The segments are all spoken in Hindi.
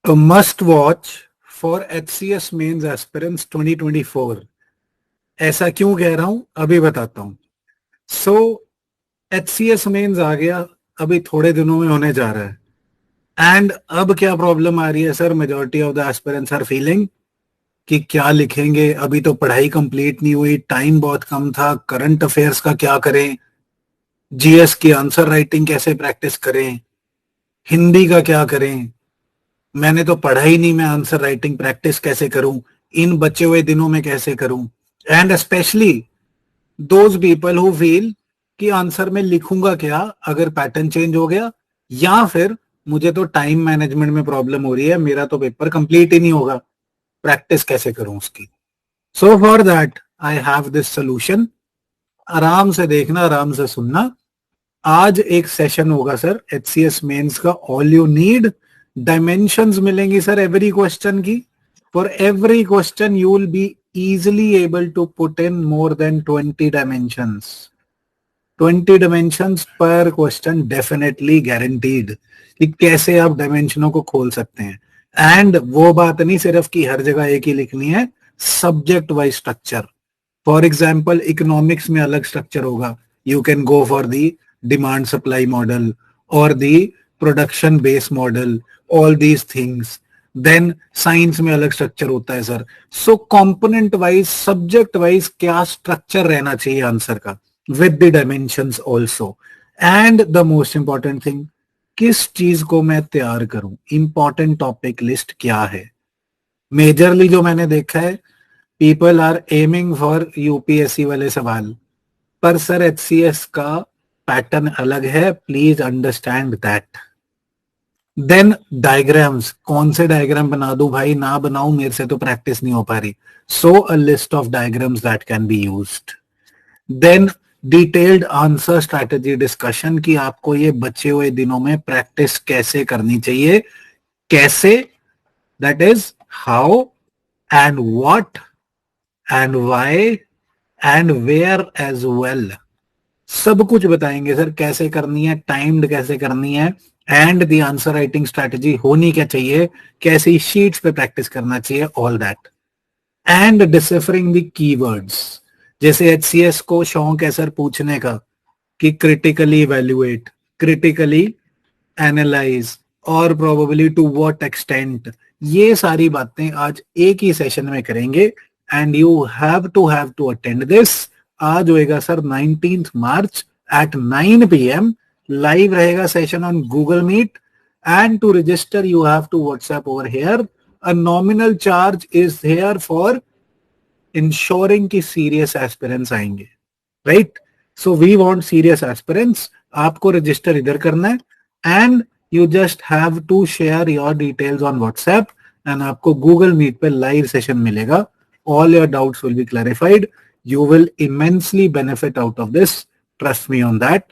A must watch for HCS mains aspirants 2024। ऐसा क्यों कह रहा हूं अभी बताता हूं। सो HCS मेंस आ गया, अभी थोड़े दिनों में होने जा रहा है। एंड अब क्या प्रॉब्लम आ रही है sir, majority of the aspirants are feeling कि क्या लिखेंगे, अभी तो पढ़ाई कंप्लीट नहीं हुई, टाइम बहुत कम था, करंट अफेयर्स का क्या करें, जीएस की आंसर राइटिंग कैसे प्रैक्टिस करें, हिंदी का क्या करें, मैंने तो पढ़ा ही नहीं, मैं आंसर राइटिंग प्रैक्टिस कैसे करूं, इन बचे हुए दिनों में कैसे करूं। And specially those people who feel कि आंसर में लिखूंगा क्या अगर पैटर्न चेंज हो गया, या फिर मुझे तो टाइम मैनेजमेंट में प्रॉब्लम हो रही है, मेरा तो पेपर कंप्लीट ही नहीं होगा, प्रैक्टिस कैसे करूं उसकी। So for that I have this solution. आराम से देखना, आराम से सुनना। आज एक सेशन होगा सर HCS मेंस का। ऑल यू नीड, डायमेंशंस मिलेंगी सर एवरी क्वेश्चन की। For every question you will be easily able to put in more than 20 dimensions. 20 dimensions per question definitely guaranteed कि कैसे आप डायमेंशनों को खोल सकते हैं। एंड वो बात नहीं सिर्फ कि हर जगह एक ही लिखनी है, subject wise structure. For example economics में अलग स्ट्रक्चर होगा, you can go for the demand supply model और the production base model, all these things. Then science में अलग स्ट्रक्चर होता है sir. So component wise, subject wise क्या स्ट्रक्चर रहना चाहिए आंसर का, with the dimensions also. And the most important thing, किस चीज को मैं तैयार करूं, इंपॉर्टेंट टॉपिक लिस्ट क्या है। मेजरली जो मैंने देखा है, people are aiming for UPSC वाले सवाल, पर सर HCS का पैटर्न अलग है, please understand that. Then diagrams, कौन से डायग्राम बना दूं भाई, ना बनाऊं मेरे से तो प्रैक्टिस नहीं हो पा रही। So a list of diagrams that can be used. Then detailed answer strategy discussion की आपको ये बचे हुए दिनों में प्रैक्टिस कैसे करनी चाहिए, कैसे, that is how and what and why and where as well. सब कुछ बताएंगे सर, कैसे करनी है, टाइम्ड कैसे करनी है, and the answer writing strategy होनी क्या चाहिए, कैसी शीट्स पे प्रैक्टिस करना चाहिए, all that. And deciphering the keywords. जैसे HCS को शौक है सर पूछने का कि क्रिटिकली इवेल्युएट, क्रिटिकली एनालाइज और प्रोबेबली टू व्हाट एक्सटेंट, ये सारी बातें आज एक ही सेशन में करेंगे। And you have to attend this. आज होएगा sir 19 March at 9 PM, live रहेगा session on Google meet. And to register you have to WhatsApp over here. A nominal charge is here for ensuring की सीरियस एस्पिरेंट्स आएंगे, right. So we want serious aspirants, आपको रजिस्टर इधर करना है and you just have to share your details on WhatsApp and आपको गूगल मीट पे लाइव सेशन मिलेगा। All your doubts will be clarified, you will immensely benefit out of this, trust me on that.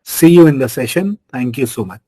See you in the session. Thank you so much.